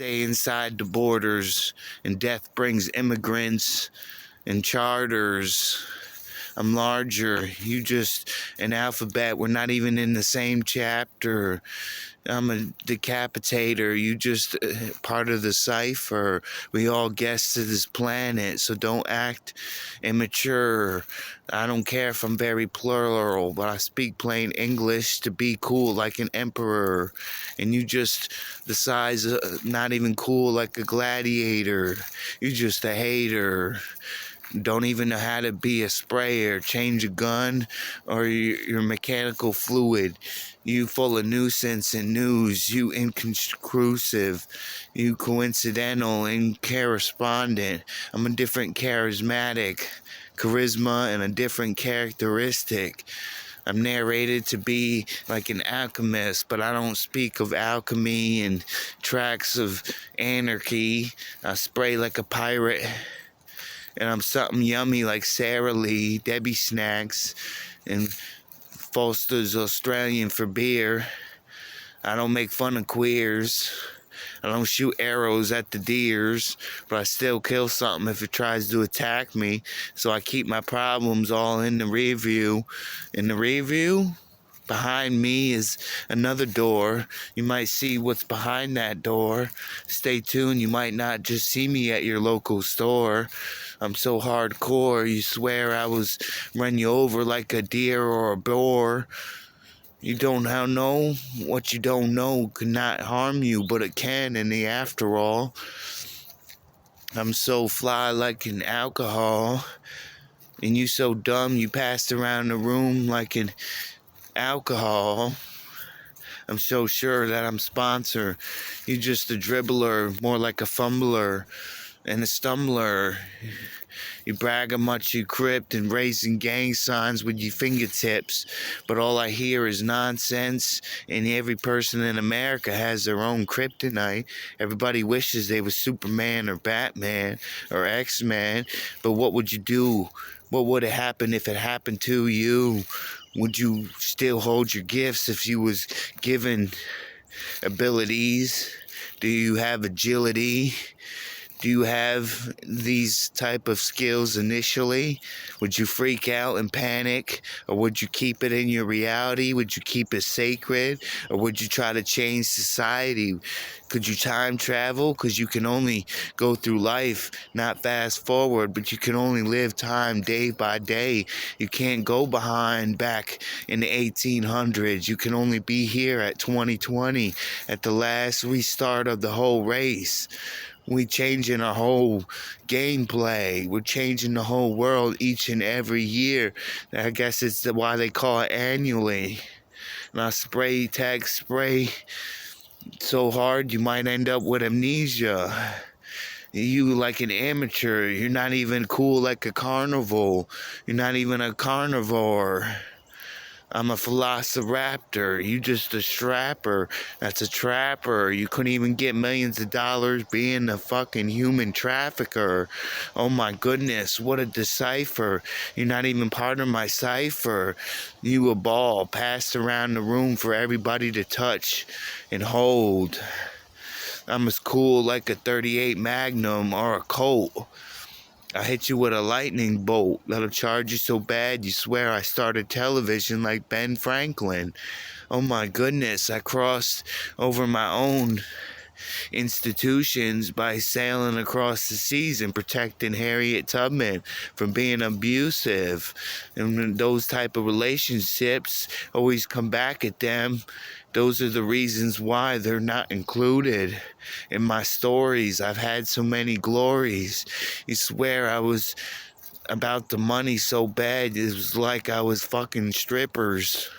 stay inside the borders, and death brings immigrants and charters. I'm larger. You just an alphabet. We're not even in the same chapter. I'm a decapitator. You just part of the cipher. We all guests to this planet, so don't act immature. I don't care if I'm very plural, but I speak plain English to be cool like an emperor. And you just the size of not even cool like a gladiator. You just a hater. Don't even know how to be a sprayer, change a gun, or your mechanical fluid. You full of nuisance and news. You inconclusive. You coincidental and correspondent. I'm a different charismatic. Charisma and a different characteristic. I'm narrated to be like an alchemist, but I don't speak of alchemy and tracks of anarchy. I spray like a pirate. And I'm something yummy like Sara Lee, Debbie Snacks, and Foster's Australian for beer. I don't make fun of queers. I don't shoot arrows at the deers, but I still kill something if it tries to attack me. So I keep my problems all in the rear view. In the rear view, behind me is another door. You might see what's behind that door. Stay tuned. You might not just see me at your local store. I'm so hardcore, you swear I was run you over like a deer or a boar. You don't know what you don't know could not harm you, but it can in the after all. I'm so fly like an alcohol, and you so dumb you passed around the room like an alcohol. I'm so sure that I'm sponsor. You just a dribbler, more like a fumbler and a stumbler. You brag how much you crypt and raising gang signs with your fingertips, but all I hear is nonsense, and every person in America has their own kryptonite. Everybody wishes they were Superman or Batman or X-Men, but what would you do? What would have happened if it happened to you? Would you still hold your gifts if you was given abilities? Do you have agility? Do you have these type of skills initially? Would you freak out and panic? Or would you keep it in your reality? Would you keep it sacred? Or would you try to change society? Could you time travel? Because you can only go through life, not fast forward, but you can only live time day by day. You can't go behind back in the 1800s. You can only be here at 2020, at the last restart of the whole race. We changing our whole gameplay. We're changing the whole world each and every year. I guess it's why they call it annually. And I spray so hard you might end up with amnesia. You like an amateur. You're not even cool like a carnival. You're not even a carnivore. I'm a velociraptor. You just a strapper. That's a trapper. You couldn't even get millions of dollars being a fucking human trafficker. Oh my goodness, what a decipher. You're not even part of my cipher. You a ball passed around the room for everybody to touch and hold. I'm as cool like a 38 Magnum or a Colt. I hit you with a lightning bolt that'll charge you so bad you swear I started television like Ben Franklin. Oh my goodness, I crossed over my own institutions by sailing across the seas and protecting Harriet Tubman from being abusive. And those type of relationships always come back at them. Those are the reasons why they're not included in my stories. I've had so many glories. You swear I was about the money so bad, it was like I was fucking strippers.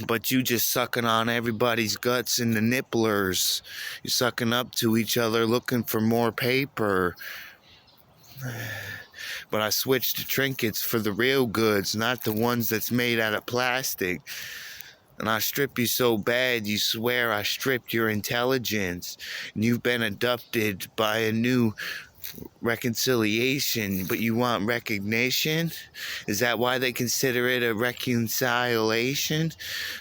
But you just sucking on everybody's guts and the nipplers. You're sucking up to each other looking for more paper. But I switched to trinkets for the real goods, not the ones that's made out of plastic. And I strip you so bad, you swear I stripped your intelligence. And you've been abducted by a new reconciliation, but you want recognition? Is that why they consider it a reconciliation?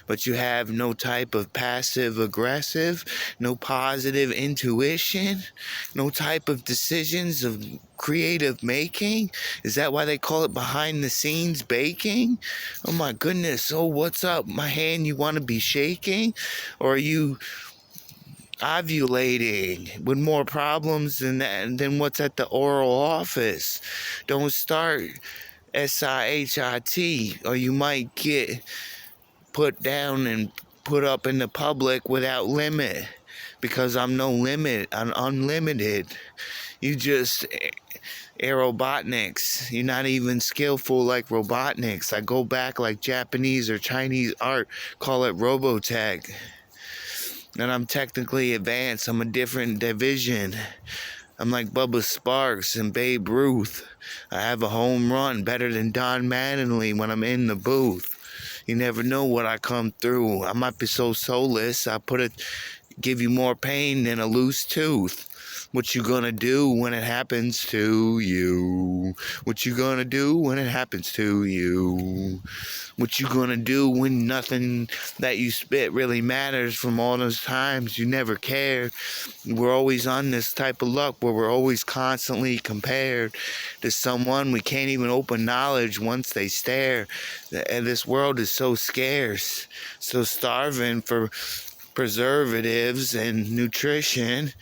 But you have no type of passive aggressive, no positive intuition, no type of decisions of creative making? Is that why they call it behind the scenes baking? Oh my goodness. Oh, what's up? My hand, you want to be shaking? Or are you ovulating with more problems than that, than what's at the oral office? Don't start SIHIT, or you might get put down and put up in the public without limit, because I'm no limit. I'm unlimited. You just aerobotnics. You're not even skillful like robotnics. I go back like Japanese or Chinese art, call it Robotech. And I'm technically advanced. I'm a different division. I'm like Bubba Sparks and Babe Ruth. I have a home run better than Don Mattingly when I'm in the booth. You never know what I come through. I might be so soulless, give you more pain than a loose tooth. What you gonna do when it happens to you? What you gonna do when it happens to you? What you gonna do when nothing that you spit really matters from all those times you never cared? We're always on this type of luck where we're always constantly compared to someone. We can't even open knowledge once they stare. And this world is so scarce, so starving for preservatives and nutrition.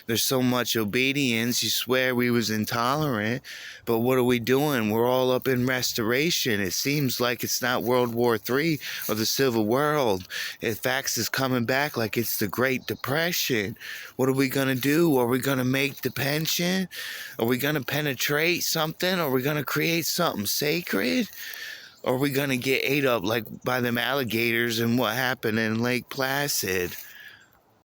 There's so much obedience, you swear we was intolerant, but what are we doing? We're all up in restoration. It seems like it's not World War III or the Civil War. Facts is coming back like it's the Great Depression. What are we going to do? Are we going to make the pension? Are we going to penetrate something? Are we going to create something sacred? Or are we going to get ate up like by them alligators and what happened in Lake Placid?